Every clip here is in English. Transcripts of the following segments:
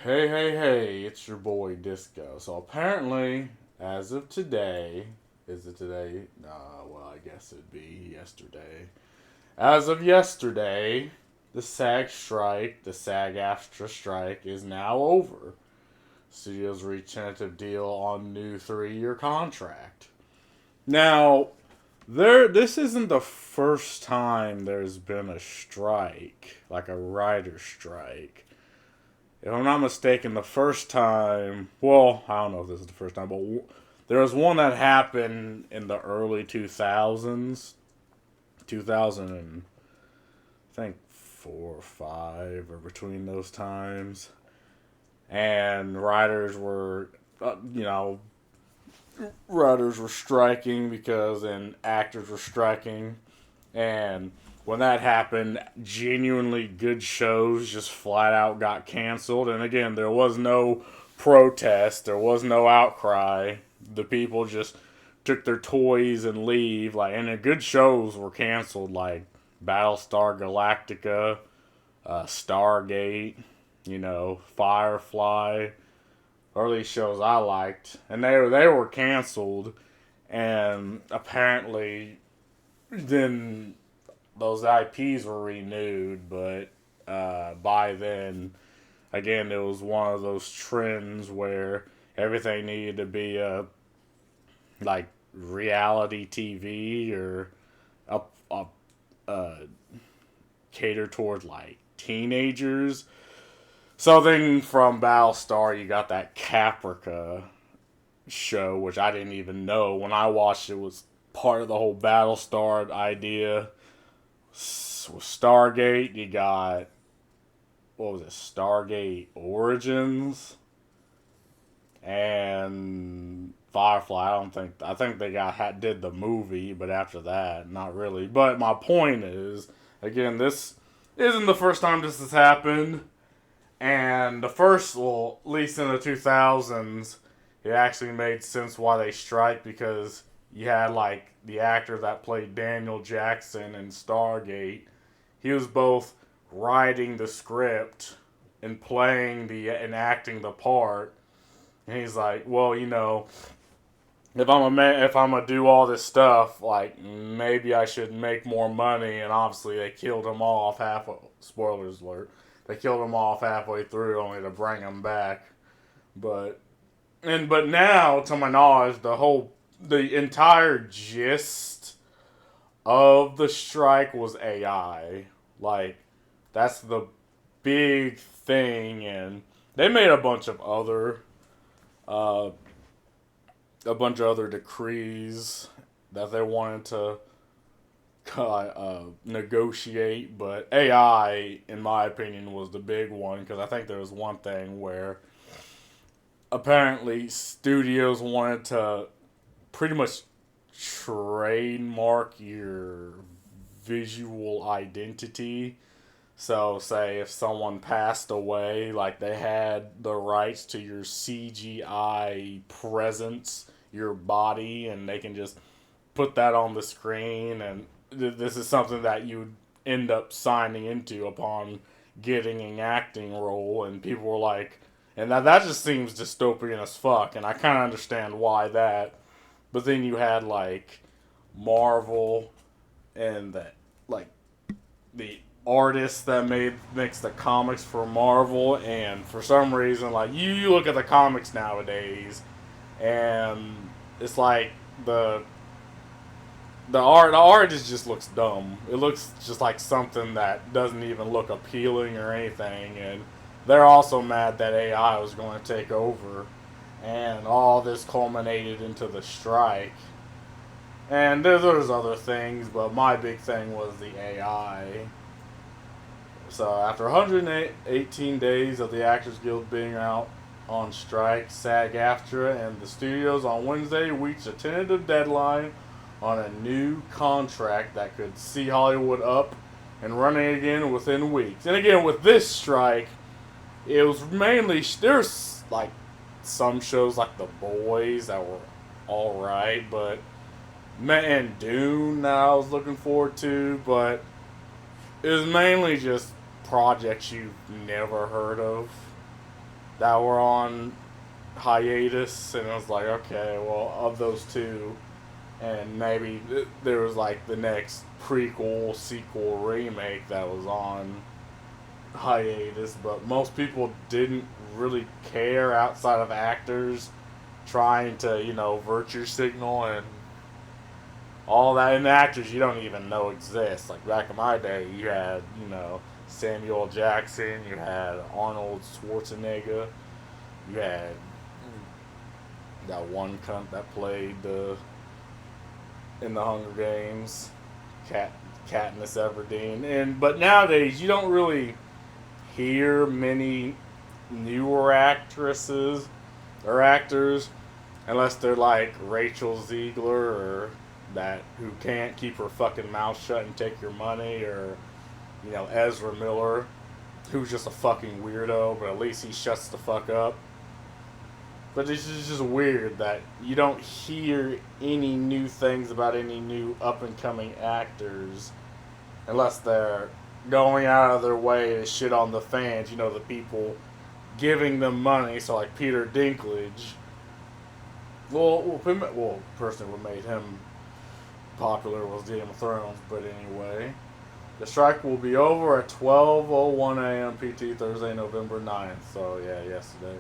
Hey, hey, hey, it's your boy Disco. So apparently, as of today, is it today? Well, I guess it'd be yesterday. As of yesterday, the SAG strike, the SAG AFTRA strike, is now over. Studios reached tentative deal on new 3-year contract. Now, this isn't the first time there's been a strike, like a writer's strike. If I'm not mistaken, the first time, well, I don't know if this is the first time, but there was one that happened in the early 2000s, 2000 and I think 4 or 5 or between those times, and writers were striking and actors were striking, and when that happened, genuinely good shows just flat out got canceled. And again, there was no protest, there was no outcry. The people just took their toys and leave. And the good shows were canceled, like Battlestar Galactica, Stargate, Firefly. Early shows I liked, and they were canceled. And apparently, then those IPs were renewed, but by then, again, it was one of those trends where everything needed to be like reality TV or up cater toward like teenagers. So then from Battlestar, you got that Caprica show, which I didn't even know when I watched it was part of the whole Battlestar idea. With Stargate, you got, what was it, Stargate Origins and Firefly. I think they did the movie, but after that, not really. But my point is, again, this isn't the first time this has happened, and at least in the 2000s, it actually made sense why they strike, because you had like the actor that played Daniel Jackson in Stargate. He was both writing the script and acting the part. And he's like, well, if I'm gonna do all this stuff, like maybe I should make more money. And obviously, they killed him off half. Spoilers alert! They killed him off halfway through, only to bring him back. But but now, to my knowledge, the entire gist of the strike was AI. Like, that's the big thing, and they made uh, a bunch of other decrees that they wanted to negotiate, but AI, in my opinion, was the big one, because I think there was one thing where apparently studios wanted to pretty much trademark your visual identity. So, say if someone passed away, like they had the rights to your CGI presence, your body, and they can just put that on the screen. And this is something that you end up signing into upon getting an acting role. And people were like, and that just seems dystopian as fuck. And I kind of understand why that. But then you had like Marvel and that, like, the artist that makes the comics for Marvel, and for some reason, like, you look at the comics nowadays, and it's like the art just looks dumb. It looks just like something that doesn't even look appealing or anything. And they're also mad that AI was going to take over, and all this culminated into the strike. And there's other things, but my big thing was the AI. So after 118 days of the Actors Guild being out on strike, SAG AFTRA and the studios on Wednesday reached a tentative deadline on a new contract that could see Hollywood up and running again within weeks. And again, with this strike, it was mainly, there's like some shows like The Boys that were all right, but and Dune that I was looking forward to, but it was mainly just projects you've never heard of. that were on hiatus, and it was like, okay, well, of those two, and maybe there was like the next prequel, sequel, remake that was on hiatus, but most people didn't really care outside of actors trying to, virtue signal and all that. And actors you don't even know exist. Like back in my day, you had, Samuel Jackson, you had Arnold Schwarzenegger, you had that one cunt that played in the Hunger Games, Katniss Everdeen. But nowadays you don't really hear many newer actresses or actors unless they're like Rachel Ziegler or that who can't keep her fucking mouth shut and take your money, or Ezra Miller, who's just a fucking weirdo, but at least he shuts the fuck up. But it's just weird that you don't hear any new things about any new up and coming actors unless they're going out of their way to shit on the fans, the people giving them money. So, like Peter Dinklage. Personally, what made him popular was Game of Thrones, but anyway. The strike will be over at 12:01 a.m. PT Thursday, November 9th. So, yeah, yesterday.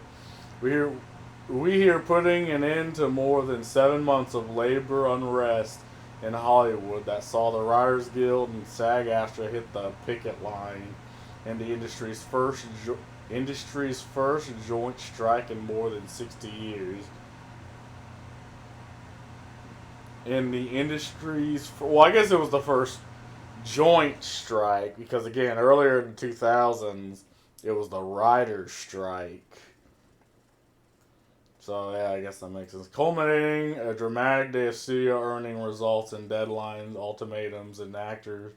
We here putting an end to more than 7 months of labor unrest in Hollywood that saw the Writers Guild and SAG AFTRA hit the picket line in the industry's first joint strike in more than 60 years. In the industry's, well, I guess it was the first joint strike because again, earlier in the 2000s, it was the writers' strike. So, yeah, I guess that makes sense. Culminating a dramatic day of studio earning results and deadlines, ultimatums, and Actors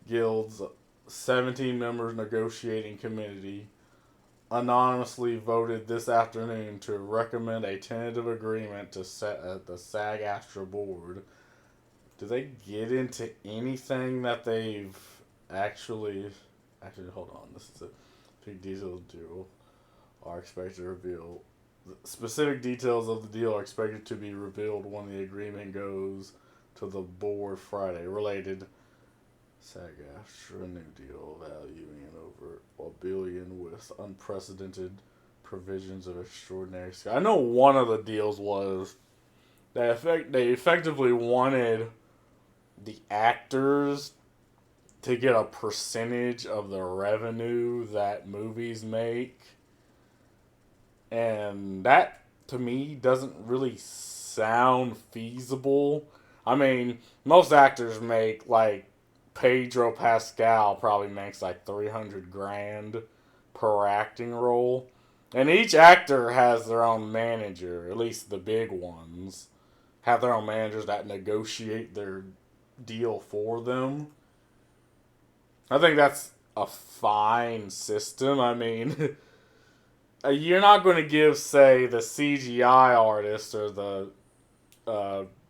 Guild's 17 members negotiating committee anonymously voted this afternoon to recommend a tentative agreement to set at the SAG AFTRA board. Do they get into anything that they've actually hold on, this is a big detail deal are expected to reveal. The specific details of the deal are expected to be revealed when the agreement goes to the board Friday. Related, SAG-AFTRA new deal valuing it over $1 billion with unprecedented provisions of extraordinary scale. I know one of the deals was they effectively wanted the actors to get a percentage of the revenue that movies make. And that, to me, doesn't really sound feasible. I mean, most actors make, like, Pedro Pascal probably makes, like, 300 grand per acting role. And each actor has their own manager, at least the big ones, have their own managers that negotiate their deal for them. I think that's a fine system. I mean, you're not going to give, say, the CGI artist or the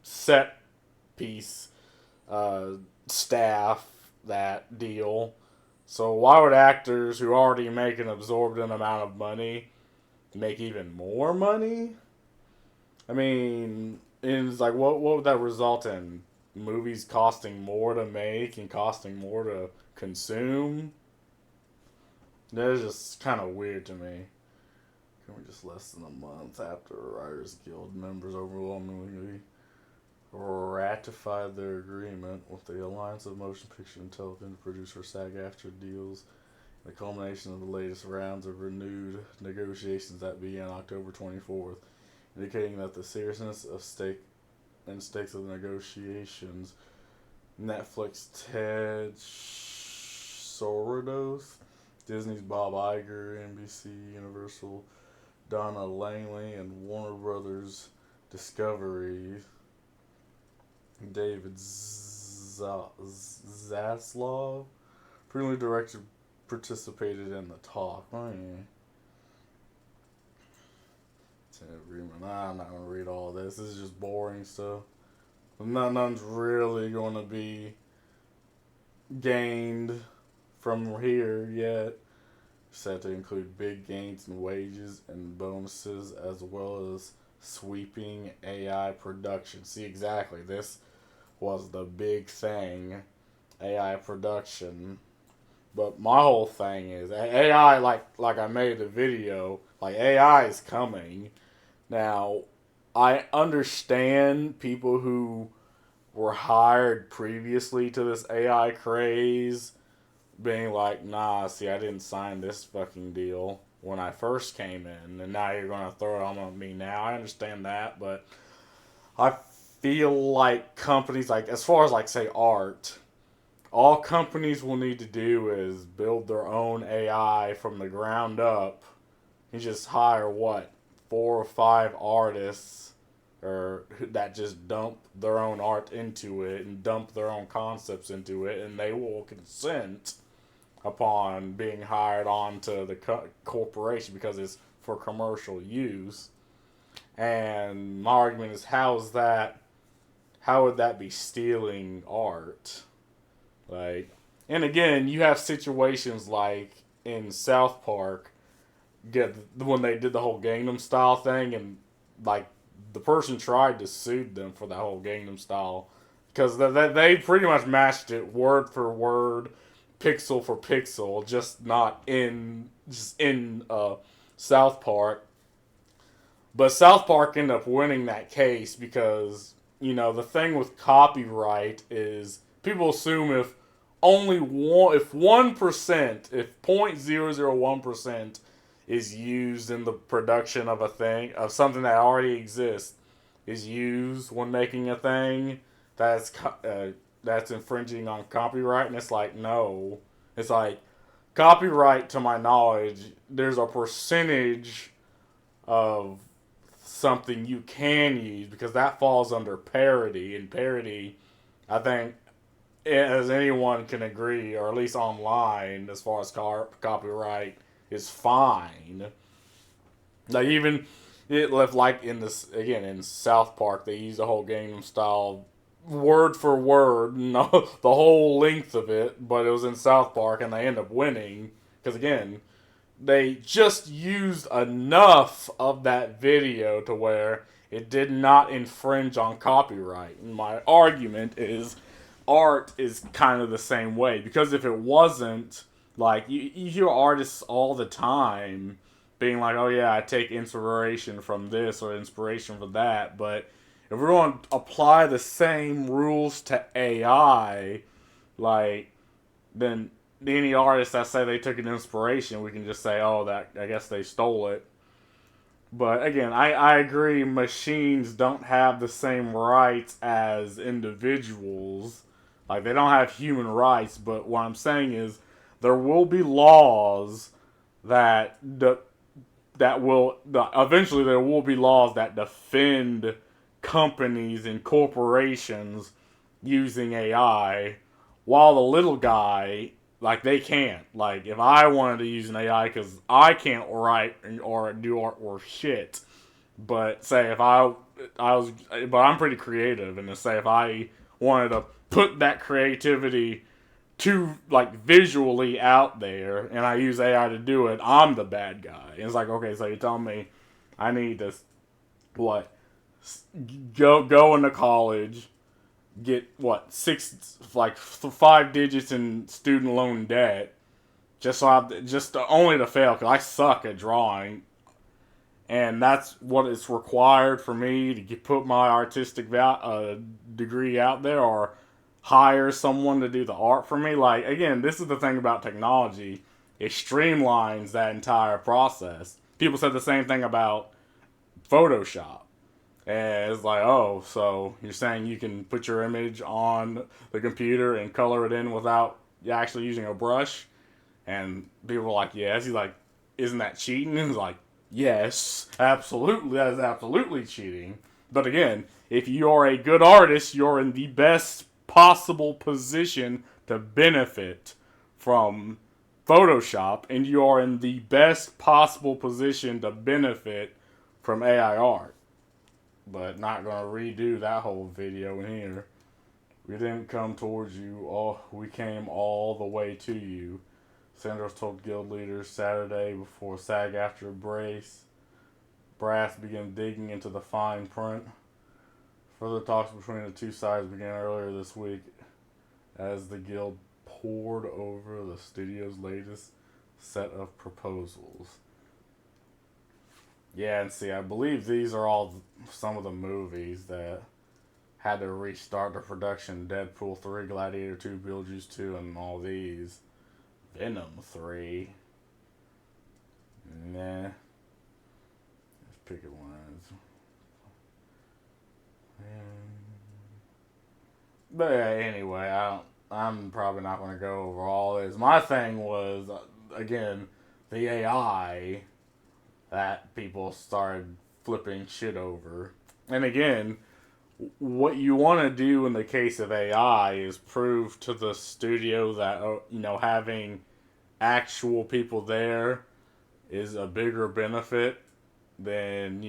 set piece staff that deal. So why would actors who already make an absorbent amount of money make even more money? I mean, it's like, what would that result in? Movies costing more to make and costing more to consume? That is just kind of weird to me. Can we just less than a month after Writers Guild members overwhelmingly ratified their agreement with the Alliance of Motion Picture and Television Producer SAG-AFTRA deals, the culmination of the latest rounds of renewed negotiations that began October 24th, indicating that the seriousness of stakes of the negotiations. Netflix Ted Sarandos, Disney's Bob Iger, NBC Universal Donna Langley, and Warner Brothers Discovery David Zaslav, frequently director, participated in the talk. Oh, yeah. It's an agreement. I'm not going to read all this. This is just boring stuff. Nothing's really going to be gained from here yet. said to include big gains in wages and bonuses as well as sweeping AI production. See, exactly. This was the big thing, AI production. But my whole thing is AI. Like I made the video. Like AI is coming now. I understand people who were hired previously to this AI craze being like, nah, see, I didn't sign this fucking deal when I first came in, and now you're gonna throw it on me now. I understand that, but I feel like companies, like, as far as, like, say, art, all companies will need to do is build their own AI from the ground up. You just hire, what, 4 or 5 artists or that just dump their own art into it and dump their own concepts into it, and they will consent upon being hired on to the corporation because it's for commercial use. And my argument is, how would that be stealing art? Like, and again, you have situations like in South Park, when they did the whole Gangnam Style thing, and like the person tried to sue them for the whole Gangnam Style because they pretty much matched it word for word, pixel for pixel, just in South Park. But South Park ended up winning that case because, the thing with copyright is people assume if 1%, if 0.001% is used in the production of a thing, of something that already exists, is used when making a thing, that's infringing on copyright. And it's like, no. It's like, copyright, to my knowledge, there's a percentage of something you can use because that falls under parody. And parody, I think, as anyone can agree, or at least online, as far as copyright, is fine. Like, even it left, like, in this, again, in South Park, they used the whole Gangnam Style word for word, no, the whole length of it, but it was in South Park, and they end up winning because, again, they just used enough of that video to where it did not infringe on copyright. And my argument is, art is kind of the same way, because if it wasn't, like, you hear artists all the time being like, oh yeah, I take inspiration from this or inspiration from that, but if we're going to apply the same rules to AI, like, then any artist that say they took an inspiration, we can just say, oh, that, I guess they stole it. But again, I agree, machines don't have the same rights as individuals. Like, they don't have human rights, but what I'm saying is there will be laws that eventually there will be laws that defend companies and corporations using AI, while the little guy, like, they can't. Like, if I wanted to use an AI, because I can't write or do art or shit, but say if but I'm pretty creative, and to say if I wanted to put that creativity to, like, visually out there, and I use AI to do it, I'm the bad guy. And it's like, okay, so you're telling me I need to, what, go into college, get, what, 5 digits in student loan debt, just only to fail because I suck at drawing, and that's what is required for me to put my artistic degree out there, or hire someone to do the art for me. Like, again, this is the thing about technology. It streamlines that entire process. People said the same thing about Photoshop. And it's like, oh, so you're saying you can put your image on the computer and color it in without actually using a brush? And people were like, yes. He's like, isn't that cheating? And he's like, yes, absolutely. That is absolutely cheating. But again, if you are a good artist, you're in the best possible position to benefit from Photoshop, and you are in the best possible position to benefit from AI art. But not gonna redo that whole video in here. We didn't come towards you, we came all the way to you. Sanders told guild leaders Saturday before SAG AFTRA brass began digging into the fine print. Further talks between the two sides began earlier this week as the guild pored over the studio's latest set of proposals. Yeah, and see, I believe these are all some of the movies that had to restart the production. Deadpool 3, Gladiator 2, Beetlejuice 2, and all these. Venom 3. Nah. Let's pick it one. But yeah, anyway, I'm probably not going to go over all this. My thing was, again, the AI that people started flipping shit over. And again, what you want to do in the case of AI is prove to the studio that, having actual people there is a bigger benefit than,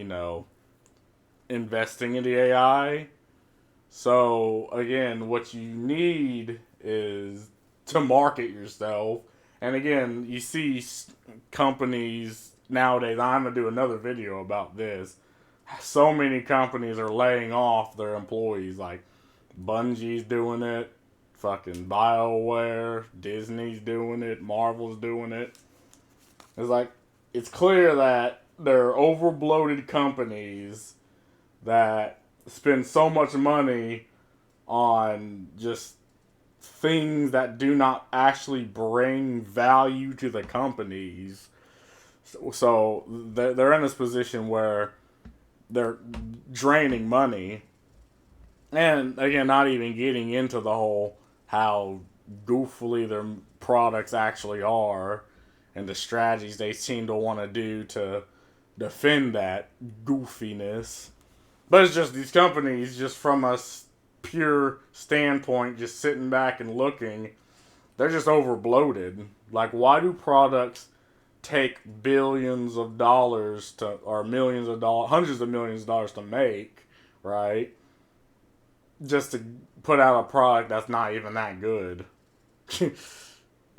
investing in the AI. So, again, what you need is to market yourself. And again, you see companies nowadays, I'm going to do another video about this. So many companies are laying off their employees. Like, Bungie's doing it, fucking BioWare, Disney's doing it, Marvel's doing it. It's like, it's clear that they're overbloated companies that spend so much money on just things that do not actually bring value to the companies. So they're in this position where they're draining money. And again, not even getting into the whole how goofily their products actually are and the strategies they seem to want to do to defend that goofiness. But it's just these companies, just from a pure standpoint, just sitting back and looking, they're just overbloated. Like, why do products take billions of dollars to, or millions of dollars, hundreds of millions of dollars to make, right? Just to put out a product that's not even that good.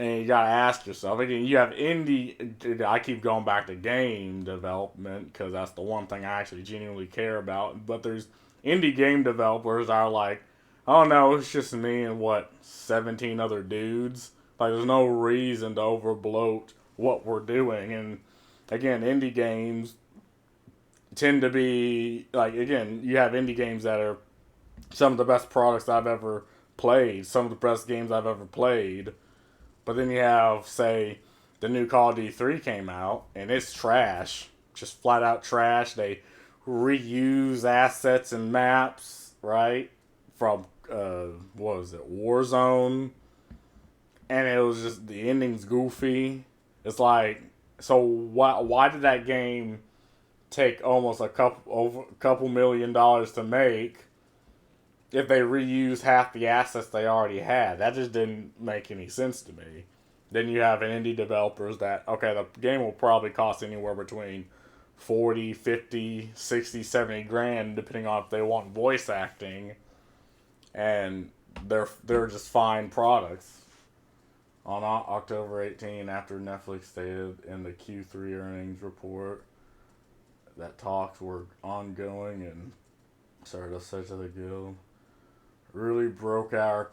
And you gotta ask yourself, again, you have indie, I keep going back to game development because that's the one thing I actually genuinely care about. But there's indie game developers that are like, oh no, it's just me and 17 other dudes. Like, there's no reason to overbloat what we're doing. And again, indie games tend to be, like, again, you have indie games that are some of the best products I've ever played, some of the best games I've ever played. But then you have, say, the new Call of Duty 3 came out, and it's trash. Just flat out trash. They reuse assets and maps, right? From, what was it, Warzone. And it was just, the ending's goofy. It's like, so why did that game take almost a couple $1 million to make if they reused half the assets they already had? That just didn't make any sense to me. Then you have an indie developers that, okay, the game will probably cost anywhere between 40, 50, 60, 70 grand, depending on if they want voice acting. And they're just fine products. On October 18, after Netflix stated in the Q3 earnings report that talks were ongoing and started a search of the guild, really broke our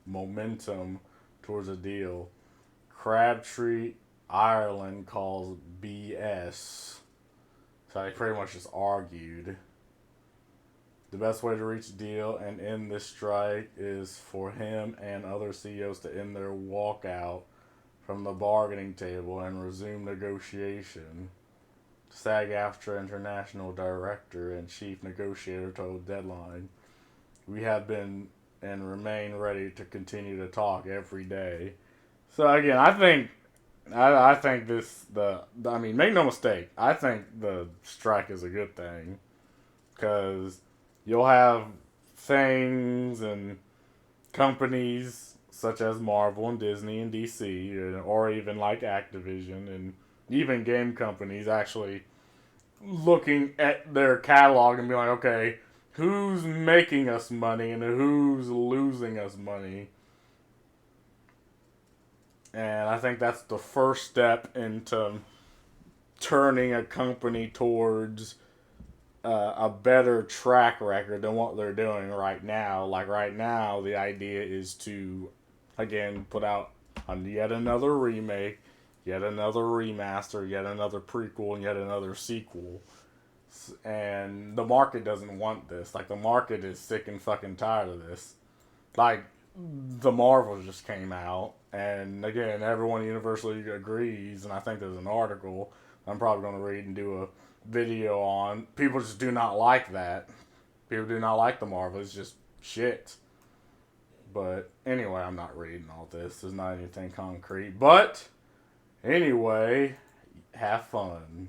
momentum towards a deal. Crabtree, Ireland calls BS. So they pretty much just argued. The best way to reach a deal and end this strike is for him and other CEOs to end their walkout from the bargaining table and resume negotiation. SAG AFTRA International Director and Chief Negotiator told Deadline, "We have been and remain ready to continue to talk every day." So again, I think make no mistake, I think the strike is a good thing, because you'll have things and companies such as Marvel and Disney and DC, or even like Activision and even game companies actually looking at their catalog and be like, okay, who's making us money and who's losing us money? And I think that's the first step into turning a company towards a better track record than what they're doing right now. Like right now, the idea is to, again, put out yet another remake, yet another remaster, yet another prequel, and yet another sequel. And the market doesn't want this. Like, the market is sick and fucking tired of this. Like, the Marvels just came out, and again, everyone universally agrees, and I think there's an article I'm probably going to read and do a video on. People just do not like that. People do not like the Marvel. It's just shit. But anyway, I'm not reading all this. There's not anything concrete. But anyway, have fun.